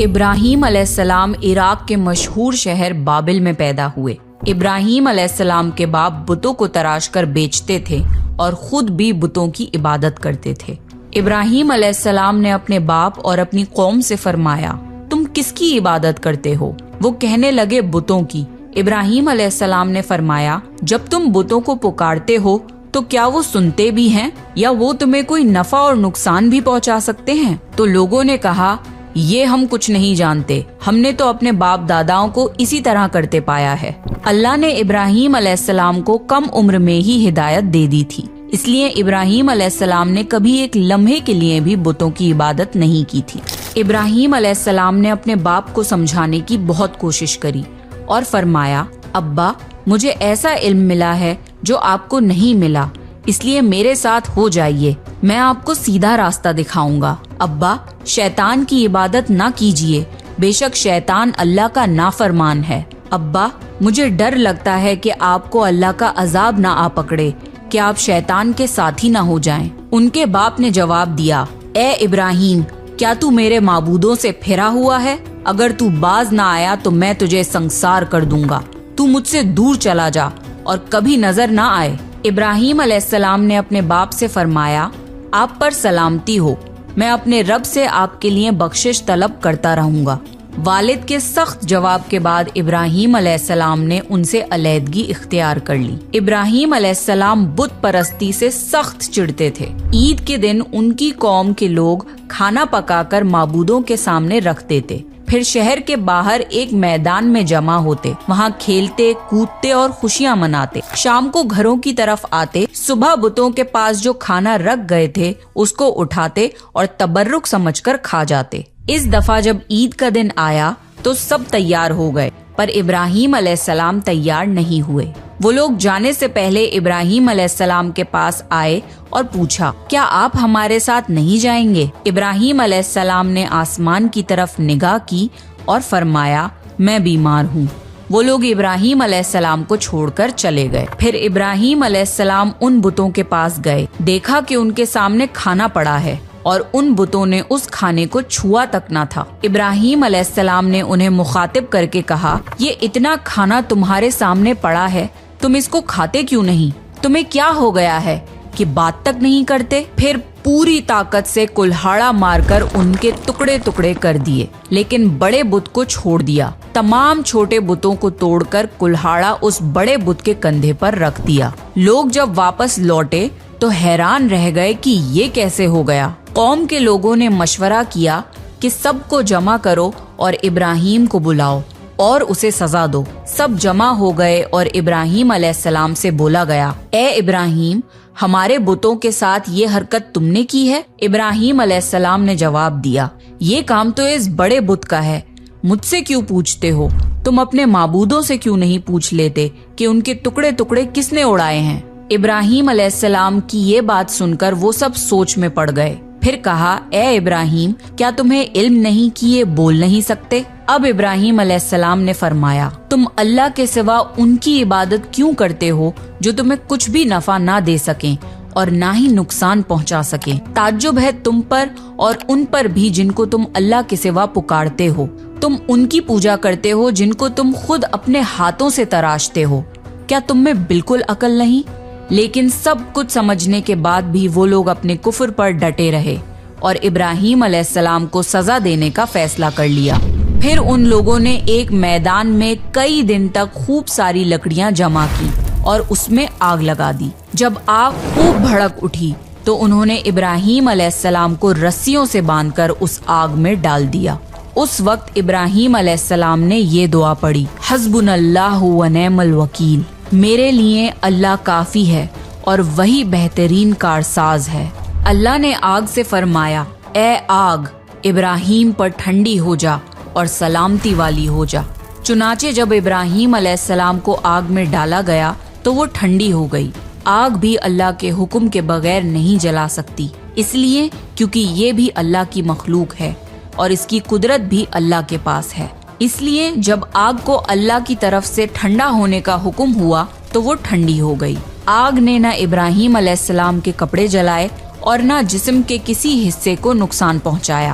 ابراہیم علیہ السلام عراق کے مشہور شہر بابل میں پیدا ہوئے۔ ابراہیم علیہ السلام کے باپ بتوں کو تراش کر بیچتے تھے اور خود بھی بتوں کی عبادت کرتے تھے۔ ابراہیم علیہ السلام نے اپنے باپ اور اپنی قوم سے فرمایا، تم کس کی عبادت کرتے ہو؟ وہ کہنے لگے، بتوں کی۔ ابراہیم علیہ السلام نے فرمایا، جب تم بتوں کو پکارتے ہو تو کیا وہ سنتے بھی ہیں یا وہ تمہیں کوئی نفع اور نقصان بھی پہنچا سکتے ہیں؟ تو لوگوں نے کہا، یہ ہم کچھ نہیں جانتے، ہم نے تو اپنے باپ داداؤں کو اسی طرح کرتے پایا ہے۔ اللہ نے ابراہیم علیہ السلام کو کم عمر میں ہی ہدایت دے دی تھی، اس لیے ابراہیم علیہ السلام نے کبھی ایک لمحے کے لیے بھی بتوں کی عبادت نہیں کی تھی۔ ابراہیم علیہ السلام نے اپنے باپ کو سمجھانے کی بہت کوشش کری اور فرمایا، ابا، مجھے ایسا علم ملا ہے جو آپ کو نہیں ملا، اس لیے میرے ساتھ ہو جائیے، میں آپ کو سیدھا راستہ دکھاؤں گا۔ ابا، شیطان کی عبادت نہ کیجیے، بے شک شیطان اللہ کا نافرمان ہے۔ ابا، مجھے ڈر لگتا ہے کہ آپ کو اللہ کا عذاب نہ آ پکڑے، کہ آپ شیطان کے ساتھی نہ ہو جائیں۔ ان کے باپ نے جواب دیا، اے ابراہیم، کیا تو میرے معبودوں سے پھرا ہوا ہے؟ اگر تو باز نہ آیا تو میں تجھے سنسار کر دوں گا، تو مجھ سے دور چلا جا اور کبھی نظر نہ آئے۔ ابراہیم علیہ السلام نے اپنے باپ سے فرمایا، آپ پر سلامتی ہو، میں اپنے رب سے آپ کے لیے بخشش طلب کرتا رہوں گا۔ والد کے سخت جواب کے بعد ابراہیم علیہ السلام نے ان سے علیحدگی اختیار کر لی۔ ابراہیم علیہ السلام بت پرستی سے سخت چڑھتے تھے۔ عید کے دن ان کی قوم کے لوگ کھانا پکا کر معبودوں کے سامنے رکھتے تھے، پھر شہر کے باہر ایک میدان میں جمع ہوتے، وہاں کھیلتے کودتے اور خوشیاں مناتے۔ شام کو گھروں کی طرف آتے، صبح بتوں کے پاس جو کھانا رکھ گئے تھے اس کو اٹھاتے اور تبرک سمجھ کر کھا جاتے۔ اس دفعہ جب عید کا دن آیا تو سب تیار ہو گئے، پر ابراہیم علیہ السلام تیار نہیں ہوئے۔ وہ لوگ جانے سے پہلے ابراہیم علیہ السلام کے پاس آئے اور پوچھا، کیا آپ ہمارے ساتھ نہیں جائیں گے؟ ابراہیم علیہ السلام نے آسمان کی طرف نگاہ کی اور فرمایا، میں بیمار ہوں۔ وہ لوگ ابراہیم علیہ السلام کو چھوڑ کر چلے گئے۔ پھر ابراہیم علیہ السلام ان بتوں کے پاس گئے، دیکھا کہ ان کے سامنے کھانا پڑا ہے اور ان بتوں نے اس کھانے کو چھوا تک نہ تھا۔ ابراہیم علیہ السلام نے انہیں مخاطب کر کے کہا، یہ اتنا کھانا تمہارے سامنے پڑا ہے، تم اس کو کھاتے کیوں نہیں؟ تمہیں کیا ہو گیا ہے کہ بات تک نہیں کرتے؟ پھر پوری طاقت سے کلہاڑا مار کر ان کے ٹکڑے ٹکڑے کر دیے، لیکن بڑے بت کو چھوڑ دیا۔ تمام چھوٹے بتوں کو توڑ کر کلہاڑا اس بڑے بت کے کندھے پر رکھ دیا۔ لوگ جب واپس لوٹے تو حیران رہ گئے کہ یہ کیسے ہو گیا۔ قوم کے لوگوں نے مشورہ کیا کہ سب کو جمع کرو اور ابراہیم کو بلاؤ اور اسے سزا دو۔ سب جمع ہو گئے اور ابراہیم علیہ السلام سے بولا گیا، اے ابراہیم، ہمارے بتوں کے ساتھ یہ حرکت تم نے کی ہے؟ ابراہیم علیہ السلام نے جواب دیا، یہ کام تو اس بڑے بت کا ہے، مجھ سے کیوں پوچھتے ہو؟ تم اپنے معبودوں سے کیوں نہیں پوچھ لیتے کہ ان کے ٹکڑے ٹکڑے کس نے اڑائے ہیں؟ ابراہیم علیہ السلام کی یہ بات سن کر وہ سب سوچ میں پڑ گئے۔ پھر کہا، اے ابراہیم، کیا تمہیں علم نہیں کہ یہ بول نہیں سکتے؟ اب ابراہیم علیہ السلام نے فرمایا، تم اللہ کے سوا ان کی عبادت کیوں کرتے ہو جو تمہیں کچھ بھی نفع نہ دے سکیں اور نہ ہی نقصان پہنچا سکیں؟ تعجب ہے تم پر اور ان پر بھی جن کو تم اللہ کے سوا پکارتے ہو۔ تم ان کی پوجا کرتے ہو جن کو تم خود اپنے ہاتھوں سے تراشتے ہو۔ کیا تم میں بالکل عقل نہیں؟ لیکن سب کچھ سمجھنے کے بعد بھی وہ لوگ اپنے کفر پر ڈٹے رہے اور ابراہیم علیہ السلام کو سزا دینے کا فیصلہ کر لیا۔ پھر ان لوگوں نے ایک میدان میں کئی دن تک خوب ساری لکڑیاں جمع کی اور اس میں آگ لگا دی۔ جب آگ خوب بھڑک اٹھی تو انہوں نے ابراہیم علیہ السلام کو رسیوں سے باندھ کر اس آگ میں ڈال دیا۔ اس وقت ابراہیم علیہ السلام نے یہ دعا پڑھی، حسبنا اللہ و نعم الوکیل، میرے لیے اللہ کافی ہے اور وہی بہترین کارساز ہے۔ اللہ نے آگ سے فرمایا، اے آگ، ابراہیم پر ٹھنڈی ہو جا اور سلامتی والی ہو جا۔ چنانچہ جب ابراہیم علیہ السلام کو آگ میں ڈالا گیا تو وہ ٹھنڈی ہو گئی۔ آگ بھی اللہ کے حکم کے بغیر نہیں جلا سکتی، اس لیے کیونکہ یہ بھی اللہ کی مخلوق ہے اور اس کی قدرت بھی اللہ کے پاس ہے۔ اس لیے جب آگ کو اللہ کی طرف سے ٹھنڈا ہونے کا حکم ہوا تو وہ ٹھنڈی ہو گئی۔ آگ نے نہ ابراہیم علیہ السلام کے کپڑے جلائے اور نہ جسم کے کسی حصے کو نقصان پہنچایا،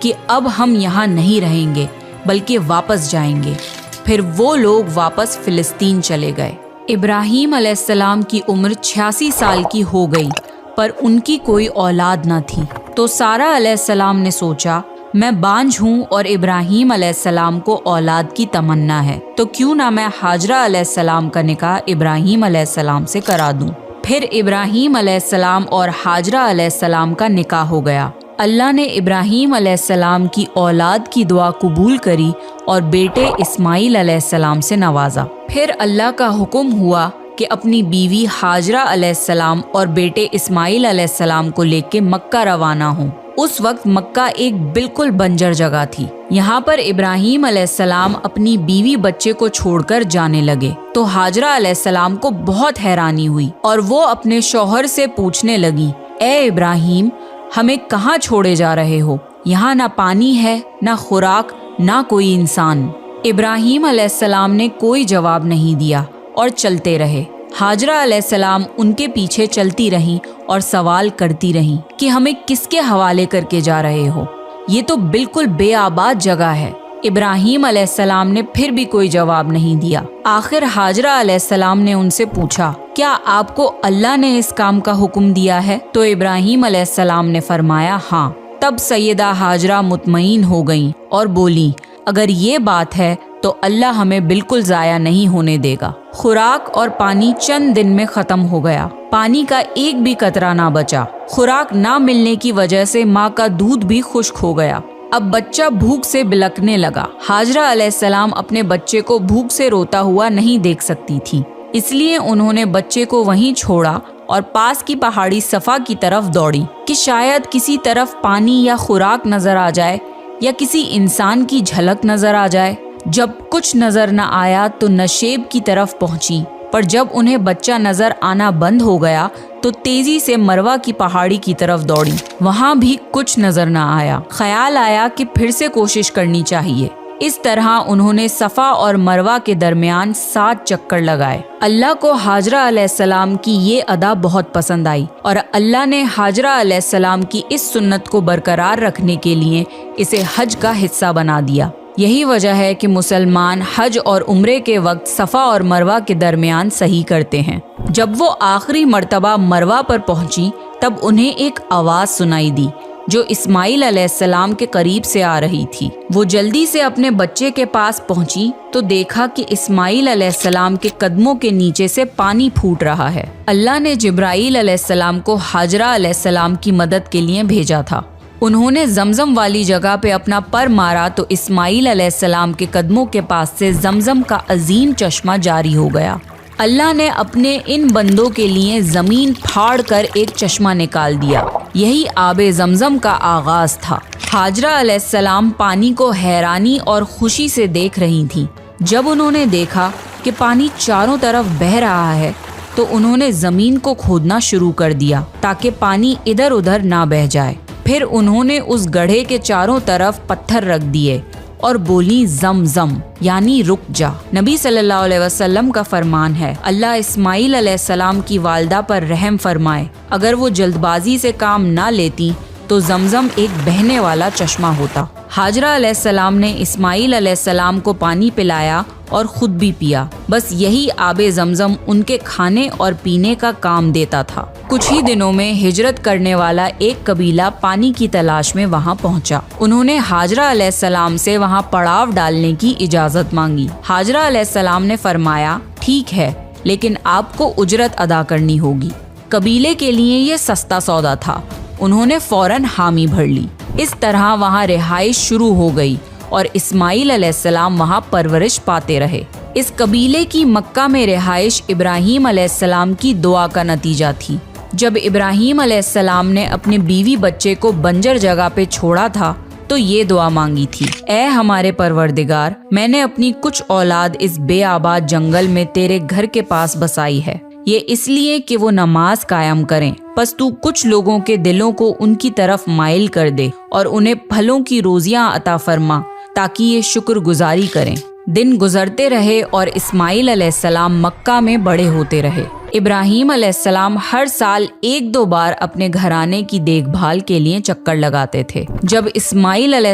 کہ اب ہم یہاں نہیں رہیں گے بلکہ واپس جائیں گے۔ پھر وہ لوگ واپس فلسطین چلے گئے۔ ابراہیم علیہ السلام کی عمر 86 سال کی ہو گئی، پر ان کی کوئی اولاد نہ تھی۔ تو سارہ علیہ السلام نے سوچا، میں بانجھ ہوں اور ابراہیم علیہ السلام کو اولاد کی تمنا ہے، تو کیوں نہ میں ہاجرہ علیہ السلام کا نکاح ابراہیم علیہ السلام سے کرا دوں۔ پھر ابراہیم علیہ السلام اور ہاجرہ علیہ السلام کا نکاح ہو گیا۔ اللہ نے ابراہیم علیہ السلام کی اولاد کی دعا قبول کری اور بیٹے اسماعیل علیہ السلام سے نوازا۔ پھر اللہ کا حکم ہوا کہ اپنی بیوی ہاجرہ علیہ السلام اور بیٹے اسماعیل علیہ السلام کو لے کے مکہ روانہ ہوں۔ اس وقت مکہ ایک بالکل بنجر جگہ تھی۔ یہاں پر ابراہیم علیہ السلام اپنی بیوی بچے کو چھوڑ کر جانے لگے تو ہاجرہ علیہ السلام کو بہت حیرانی ہوئی اور وہ اپنے شوہر سے پوچھنے لگی، اے ابراہیم، ہمیں کہاں چھوڑے جا رہے ہو؟ یہاں نہ پانی ہے، نہ خوراک، نہ کوئی انسان۔ ابراہیم علیہ السلام نے کوئی جواب نہیں دیا اور چلتے رہے۔ ہاجرہ علیہ السلام ان کے پیچھے چلتی رہیں اور سوال کرتی رہیں کہ ہمیں کس کے حوالے کر کے جا رہے ہو؟ یہ تو بالکل بے آباد جگہ ہے۔ ابراہیم علیہ السلام نے پھر بھی کوئی جواب نہیں دیا۔ آخر ہاجرہ علیہ السلام نے ان سے پوچھا، کیا آپ کو اللہ نے اس کام کا حکم دیا ہے؟ تو ابراہیم علیہ السلام نے فرمایا، ہاں۔ تب سیدہ ہاجرہ مطمئن ہو گئیں اور بولی، اگر یہ بات ہے تو اللہ ہمیں بالکل ضائع نہیں ہونے دے گا۔ خوراک اور پانی چند دن میں ختم ہو گیا۔ پانی کا ایک بھی قطرہ نہ بچا۔ خوراک نہ ملنے کی وجہ سے ماں کا دودھ بھی خشک ہو گیا۔ اب بچہ بھوک سے بلکنے لگا۔ ہاجرہ علیہ السلام اپنے بچے کو بھوک سے روتا ہوا نہیں دیکھ سکتی تھی، اس لیے انہوں نے بچے کو وہیں چھوڑا اور پاس کی پہاڑی صفا کی طرف دوڑی کہ شاید کسی طرف پانی یا خوراک نظر آ جائے یا کسی انسان کی جھلک نظر آ جائے۔ جب کچھ نظر نہ آیا تو نشیب کی طرف پہنچی، پر جب انہیں بچہ نظر آنا بند ہو گیا تو تیزی سے مروہ کی پہاڑی کی طرف دوڑی۔ وہاں بھی کچھ نظر نہ آیا۔ خیال آیا کہ پھر سے کوشش کرنی چاہیے۔ اس طرح انہوں نے صفا اور مروہ کے درمیان 7 چکر لگائے۔ اللہ کو ہاجرہ علیہ السلام کی یہ ادا بہت پسند آئی اور اللہ نے ہاجرہ علیہ السلام کی اس سنت کو برقرار رکھنے کے لیے اسے حج کا حصہ بنا دیا۔ یہی وجہ ہے کہ مسلمان حج اور عمرے کے وقت صفا اور مروہ کے درمیان صحیح کرتے ہیں۔ جب وہ آخری مرتبہ مروہ پر پہنچی تب انہیں ایک آواز سنائی دی جو اسماعیل علیہ السلام کے قریب سے آ رہی تھی۔ وہ جلدی سے اپنے بچے کے پاس پہنچی تو دیکھا کہ اسماعیل علیہ السلام کے قدموں کے نیچے سے پانی پھوٹ رہا ہے۔ اللہ نے جبرائیل علیہ السلام کو ہاجرہ علیہ السلام کی مدد کے لیے بھیجا تھا۔ انہوں نے زمزم والی جگہ پہ اپنا پر مارا تو اسماعیل علیہ السلام کے قدموں کے پاس سے زمزم کا عظیم چشمہ جاری ہو گیا۔ اللہ نے اپنے ان بندوں کے لیے زمین پھاڑ کر ایک چشمہ نکال دیا۔ یہی آب زمزم کا آغاز تھا۔ ہاجرہ علیہ السلام پانی کو حیرانی اور خوشی سے دیکھ رہی تھیں۔ جب انہوں نے دیکھا کہ پانی چاروں طرف بہہ رہا ہے تو انہوں نے زمین کو کھودنا شروع کر دیا تاکہ پانی ادھر ادھر نہ بہہ جائے۔ پھر انہوں نے اس گڑھے کے چاروں طرف پتھر رکھ دیے اور بولی، زم زم، یعنی رک جا۔ نبی صلی اللہ علیہ وسلم کا فرمان ہے، اللہ اسماعیل علیہ السلام کی والدہ پر رحم فرمائے، اگر وہ جلد بازی سے کام نہ لیتی تو زمزم ایک بہنے والا چشمہ ہوتا۔ ہاجرہ علیہ السلام نے اسماعیل علیہ السلام کو پانی پلایا اور خود بھی پیا۔ بس یہی آب زمزم ان کے کھانے اور پینے کا کام دیتا تھا۔ کچھ ہی دنوں میں ہجرت کرنے والا ایک قبیلہ پانی کی تلاش میں وہاں پہنچا۔ انہوں نے ہاجرہ علیہ السلام سے وہاں پڑاؤ ڈالنے کی اجازت مانگی۔ ہاجرہ علیہ السلام نے فرمایا، ٹھیک ہے، لیکن آپ کو اجرت ادا کرنی ہوگی۔ قبیلے کے لیے یہ سستا سودا تھا۔ انہوں نے فوراً حامی بھر لی۔ اس طرح وہاں رہائش شروع ہو گئی اور اسماعیل علیہ السلام وہاں پرورش پاتے رہے۔ اس قبیلے کی مکہ میں رہائش ابراہیم علیہ السلام کی دعا کا نتیجہ تھی۔ جب ابراہیم علیہ السلام نے اپنے بیوی بچے کو بنجر جگہ پہ چھوڑا تھا تو یہ دعا مانگی تھی، اے ہمارے پروردگار، میں نے اپنی کچھ اولاد اس بے آباد جنگل میں تیرے گھر کے پاس بسائی ہے، یہ اس لیے کہ وہ نماز قائم کریں، پس تو کچھ لوگوں کے دلوں کو ان کی طرف مائل کر دے اور انہیں پھلوں کی روزیاں عطا فرما تاکہ یہ شکر گزاری کریں۔ دن گزرتے رہے اور اسماعیل علیہ السلام مکہ میں بڑے ہوتے رہے۔ ابراہیم علیہ السلام ہر سال 1-2 بار اپنے گھرانے کی دیکھ بھال کے لیے چکر لگاتے تھے۔ جب اسماعیل علیہ